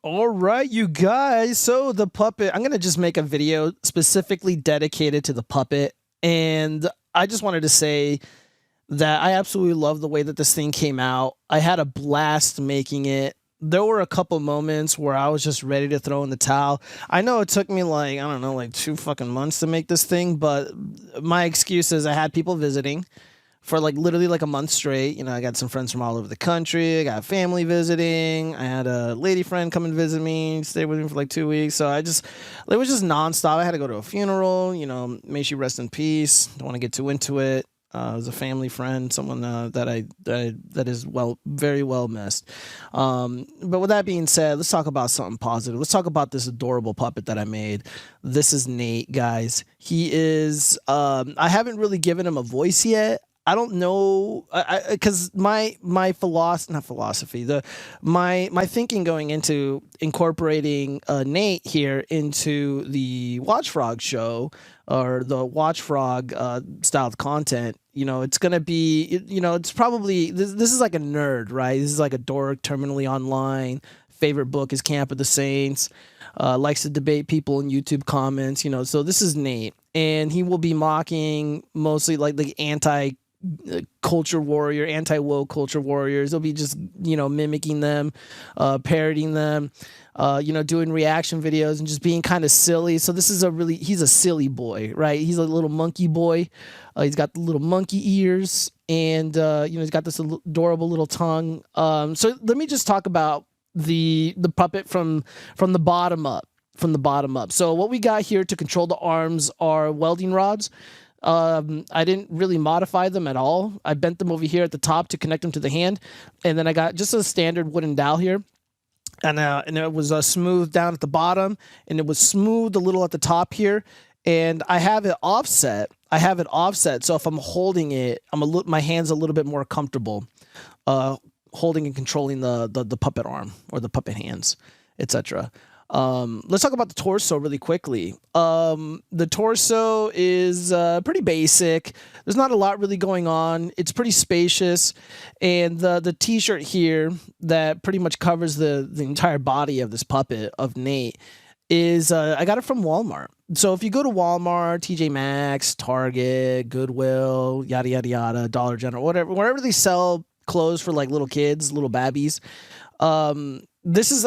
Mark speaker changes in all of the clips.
Speaker 1: All right, you guys. So the puppet, I'm going to just make a video specifically dedicated to the puppet. And I just wanted to say that I absolutely love the way that this thing came out. I had a blast making it. There were a couple moments where I was just ready to throw in the towel. I know it took me like, I don't know, like 2 fucking months to make this thing, but my excuse is I had people visiting for like literally like a month straight. You know, I got some friends from all over the country. I got family visiting. I had a lady friend come and visit me, stay with me for like 2 weeks. So it was just nonstop. I had to go to a funeral. You know, may she rest in peace. Don't want to get too into it. It was a family friend, someone that is very well missed. But with that being said, let's talk about something positive. Let's talk about this adorable puppet that I made. This is Nate, guys. He is. I haven't really given him a voice yet. I don't know, because my philosophy, not philosophy, my thinking going into incorporating Nate here into the Watchfrog show or the Watchfrog styled content. You know, it's gonna be, you know, it's probably this is like a nerd, right? This is like a dork, terminally online. Favorite book is Camp of the Saints. Likes to debate people in YouTube comments. You know, so this is Nate, and he will be mocking mostly like the anti-culture warrior, anti-woke culture warriors. He'll be just, you know, mimicking them, parodying them, you know, doing reaction videos and just being kind of silly. So this is he's a silly boy, right? He's a little monkey boy. He's got the little monkey ears, and you know, he's got this adorable little tongue. So let me just talk about the puppet from the bottom up. From the bottom up. So what we got here to control the arms are welding rods. I didn't really modify them at all. I bent them over here at the top to connect them to the hand, and then I got just a standard wooden dowel here, and it was smooth down at the bottom, and it was smooth a little at the top here, and I have it offset. So if I'm holding it, my hand's a little bit more comfortable, holding and controlling the puppet arm or the puppet hands, etc. Let's talk about the torso really quickly. The torso is pretty basic. There's not a lot really going on. It's pretty spacious, and the t-shirt here that pretty much covers the entire body of this puppet of Nate is I got it from Walmart. So if you go to Walmart, TJ Maxx, Target, Goodwill, yada yada yada, Dollar General, wherever they sell clothes for like little kids, little babbies, I think this is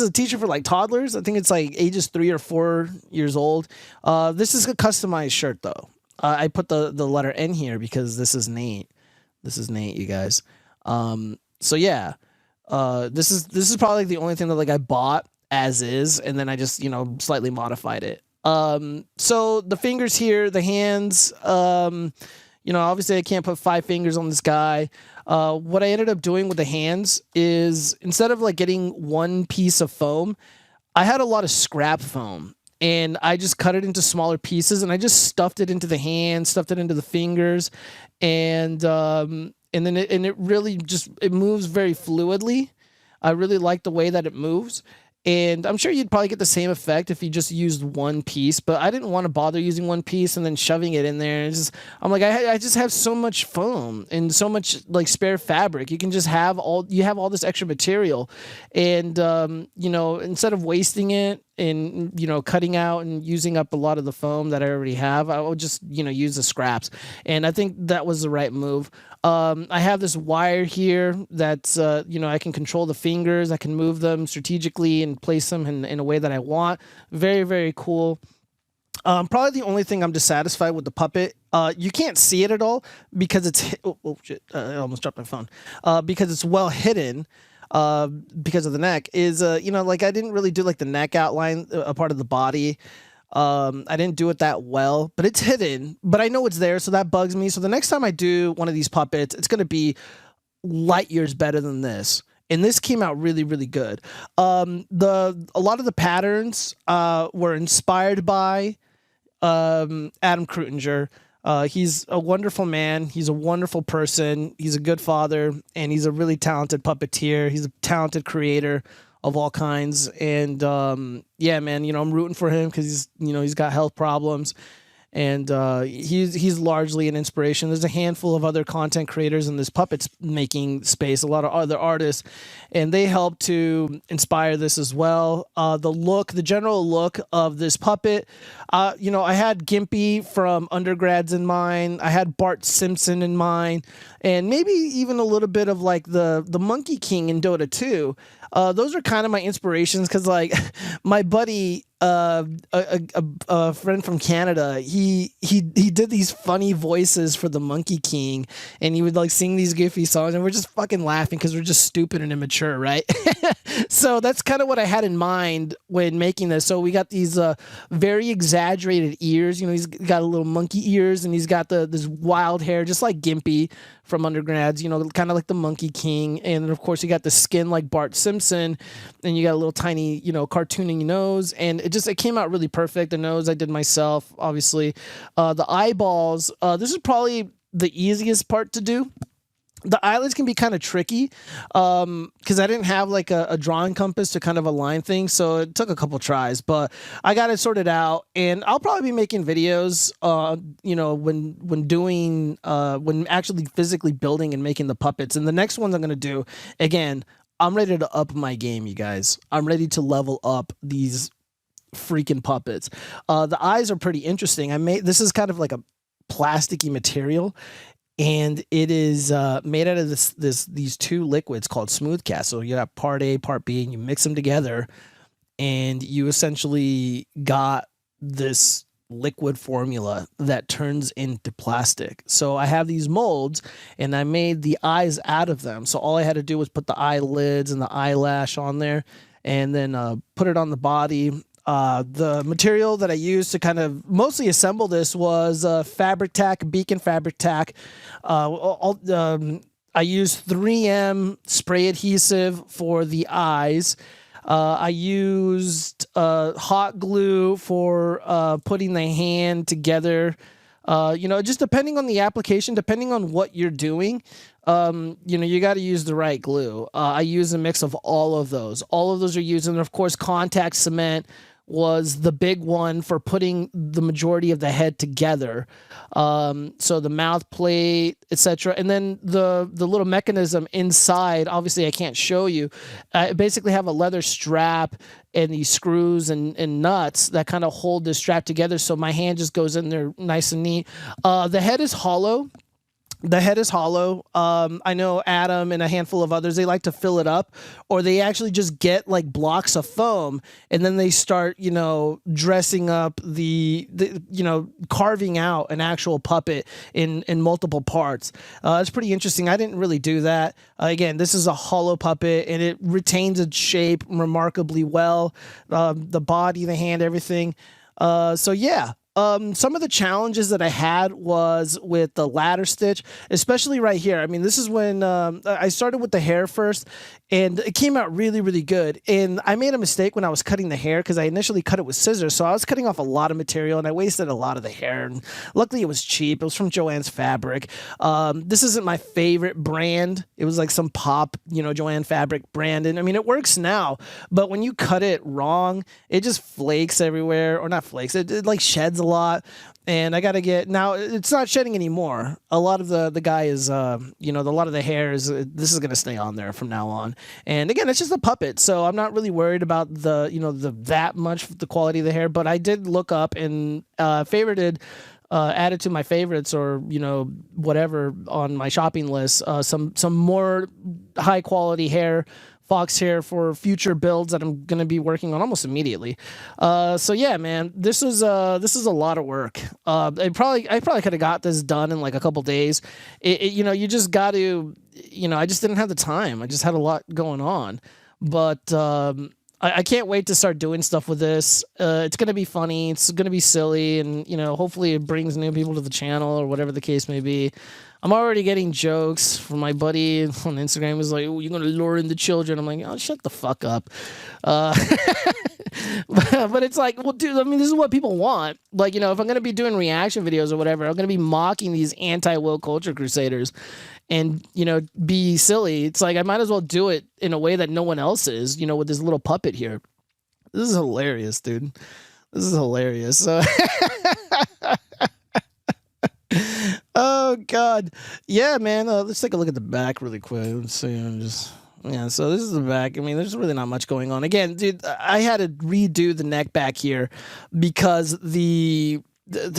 Speaker 1: a t-shirt for like toddlers. I think it's like ages 3 or 4 years old. This is a customized shirt though. I put the letter N here because this is Nate. This is Nate, you guys. So yeah, this is probably the only thing that like I bought as is, and then I just, you know, slightly modified it. So the fingers here, the hands, you know, obviously I can't put 5 fingers on this guy. What I ended up doing with the hands is instead of like getting one piece of foam, I had a lot of scrap foam, and I just cut it into smaller pieces, and I just stuffed it into the hands, stuffed it into the fingers, and then it really just, it moves very fluidly. I really like the way that it moves. And I'm sure you'd probably get the same effect if you just used one piece, but I didn't want to bother using one piece and then shoving it in there. I'm like, I just have so much foam and so much like spare fabric. You can just have all this extra material, and you know, instead of wasting it and, you know, cutting out and using up a lot of the foam that I already have, I would just, you know, use the scraps. And I think that was the right move. I have this wire here that's, you know, I can control the fingers. I can move them strategically and place them in a way that I want. Very, very cool. Probably the only thing I'm dissatisfied with the puppet, you can't see it at all because it's, oh shit, I almost dropped my phone, because it's well hidden. Because of the neck is, you know, like I didn't really do like the neck outline, a part of the body. I didn't do it that well, but it's hidden, but I know it's there. So that bugs me. So the next time I do one of these puppets, it's going to be light years better than this. And this came out really, really good. A lot of the patterns, were inspired by, Adam Krutinger. He's a wonderful man. He's a wonderful person. He's a good father, and he's a really talented puppeteer. He's a talented creator of all kinds. And yeah, man, you know, I'm rooting for him because he's got health problems. and he's largely an inspiration. There's a handful of other content creators in this puppets making space, a lot of other artists, and they help to inspire this as well. The general look of this puppet, I had Gimpy from Undergrads in mind. I had Bart Simpson in mind, and maybe even a little bit of like the Monkey King in Dota 2. Those are kind of my inspirations because, like, my buddy, a friend from Canada, he did these funny voices for the Monkey King, and he would like sing these goofy songs, and we're just fucking laughing because we're just stupid and immature, right? So that's kind of what I had in mind when making this. So we got these very exaggerated ears. He's got a little monkey ears, and he's got this wild hair, just like Gimpy from Undergrads, kind of like the Monkey King. And then, of course, you got the skin like Bart Simpson, and you got a little tiny, cartooning nose. And it came out really perfect. The nose I did myself, obviously. The eyeballs, this is probably the easiest part to do. The eyelids can be kind of tricky because I didn't have like a drawing compass to kind of align things, so it took a couple tries, but I got it sorted out, and I'll probably be making videos, when actually physically building and making the puppets. And the next ones I'm going to do, again, I'm ready to up my game, you guys. I'm ready to level up these freaking puppets. The eyes are pretty interesting. This is kind of like a plasticky material, and it is made out of these two liquids called smooth cast. So you got part A, part B, and you mix them together, and you essentially got this liquid formula that turns into plastic. So I have these molds, and I made the eyes out of them. So all I had to do was put the eyelids and the eyelash on there, and then put it on the body. The material that I used to kind of mostly assemble this was Fabric Tack, Beacon Fabric Tack. I used 3M spray adhesive for the eyes. I used hot glue for putting the hand together. Just depending on the application, depending on what you're doing, you got to use the right glue. I use a mix of all of those. All of those are used, and of course, contact cement was the big one for putting the majority of the head together. So the mouth plate, etc. And then the little mechanism inside, obviously I can't show you. I basically have a leather strap and these screws and nuts that kind of hold this strap together, so my hand just goes in there nice and neat. The head is hollow. I know Adam and a handful of others, they like to fill it up, or they actually just get like blocks of foam, and then they start, dressing up carving out an actual puppet in multiple parts. It's pretty interesting. I didn't really do that. Again, this is a hollow puppet, and it retains its shape remarkably well. The body, the hand, everything. So yeah. Some of the challenges that I had was with the ladder stitch, especially right here. I mean, this is when I started with the hair first, and it came out really, really good. And I made a mistake when I was cutting the hair because I initially cut it with scissors. So I was cutting off a lot of material, and I wasted a lot of the hair. And luckily, it was cheap. It was from Joann's Fabric. This isn't my favorite brand. It was like some pop, Joann Fabric brand. And I mean, it works now, but when you cut it wrong, it just flakes everywhere. Or not flakes. It like sheds a lot, and I gotta get, now it's not shedding anymore. A lot of the guy is a lot of the hair is this is gonna stay on there from now on. And again, it's just a puppet, so I'm not really worried about that much the quality of the hair. But I did look up and favorited, added to my favorites, or whatever on my shopping list, some more high quality hair, fox hair, for future builds that I'm going to be working on almost immediately. So yeah, man, this is a lot of work. I probably could have got this done in like a couple days. You just got to, I just didn't have the time. I just had a lot going on, but I can't wait to start doing stuff with this. It's going to be funny. It's going to be silly, and hopefully it brings new people to the channel, or whatever the case may be. I'm already getting jokes from my buddy on Instagram. He's like, "Oh, you're gonna lure in the children." I'm like, "Oh, shut the fuck up." But it's like, well, dude, I mean, this is what people want. Like, if I'm gonna be doing reaction videos or whatever, I'm gonna be mocking these anti-woke culture crusaders, and be silly. It's like I might as well do it in a way that no one else is. With this little puppet here. This is hilarious, dude. This is hilarious. Oh God, yeah, man. Let's take a look at the back really quick. Let's see. Yeah. So this is the back. I mean, there's really not much going on. Again, dude, I had to redo the neck back here because the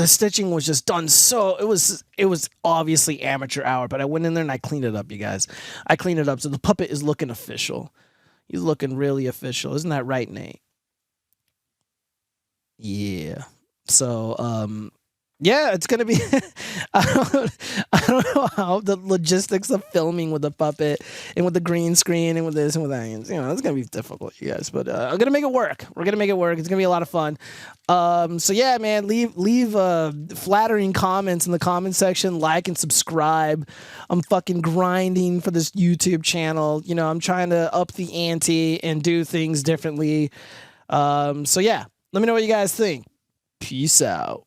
Speaker 1: stitching was just done so it was obviously amateur hour, but I went in there and I cleaned it up, you guys. I cleaned it up, so the puppet is looking official. He's looking really official, isn't that right, Nate? Yeah. So yeah, it's gonna be. I don't know how the logistics of filming with the puppet and with the green screen and with this and with that. You know, it's gonna be difficult, you guys. But I'm gonna make it work. We're gonna make it work. It's gonna be a lot of fun. So yeah, man, leave flattering comments in the comment section. Like and subscribe. I'm fucking grinding for this YouTube channel. You know, I'm trying to up the ante and do things differently. So yeah, let me know what you guys think. Peace out.